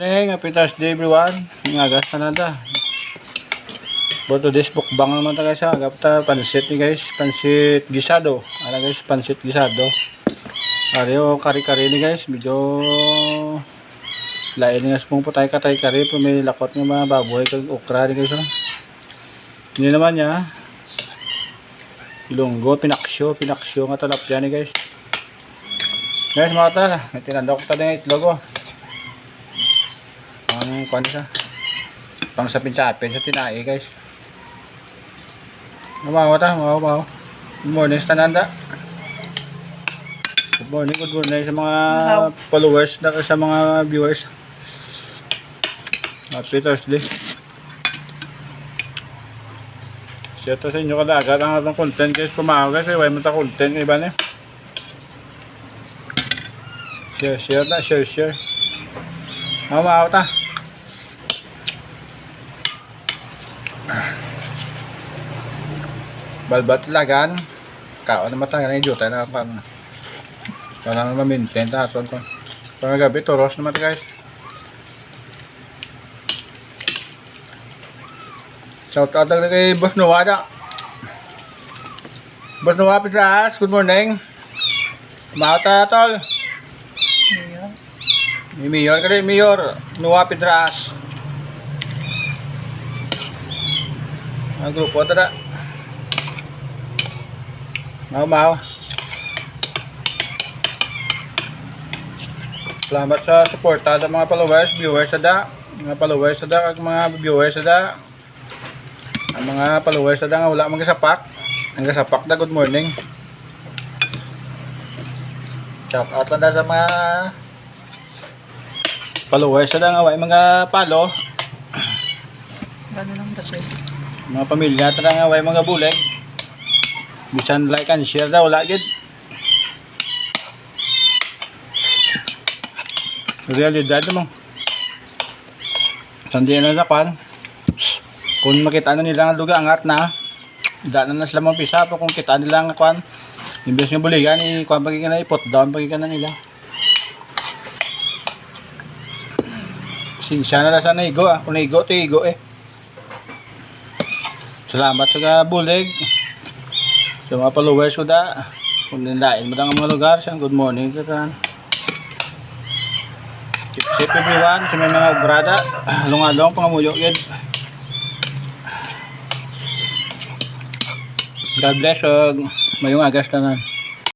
Happy Thursday everyone. Ngagas na nada. For today's mukbang naman ta guys. Agap ta pansit ni guys. Pansit gisado. Ala guys, pansit gisado. Ariyo kari-kari ni guys. Medyo lain nga spong putay katay kari. Pero may lakot ng mga baboy kag okra ni guys. Hindi naman niya. Ilonggo, pinaksyo nga talapyan ni guys. Guys mga ta, tinandok ta din itlog ang kuan siya. Pang sapin-sapin sa tinai guys. Mawa Good morning sa tananda. Good morning sa mga followers na sa mga viewers. Happy Thursday. Share to sa inyo kadagat ang atong content guys. Pumahaw guys, way mo ta content iba na. Share. Mawa ta. Balbat lagan kao na matagal na juta na pan para na ma-maintain ta aton ko para gabi toros naman guys. Shout out kay Boss Noah da. Boss Noah Pedras, good morning. Mahata tol. Mayor Noah Pedras. Ang grupo tada. Mau. Salamat sa suporta sa mga followers, viewers sada, mga followers sada kag mga viewers sada. Ang mga followers sada nga wala magasapak. Ang gasapak da good morning. Shout out lang sa mga followers sada nga way mga palo. Gano lang kasi. Mga pamilya sada nga way mga bulig. Bisan like and share daw lagid. Realidad mo. Sandi na sapan. Kung makita na nila ang lugar angat na, daan na sila mampisa pa kung kita nila ang kwan. Imbes nga buligan ni kwan pagikan na ipot down pagikan na nila. Sinsya na sa naigo kung naigo to igo Salamat sa bulig. So mga followers ko da, kung nilain mo ang mga lugar, good morning ka. Keep safe everyone, sa mga brada, lungalong pangamuyo yun. God bless, mayong agas na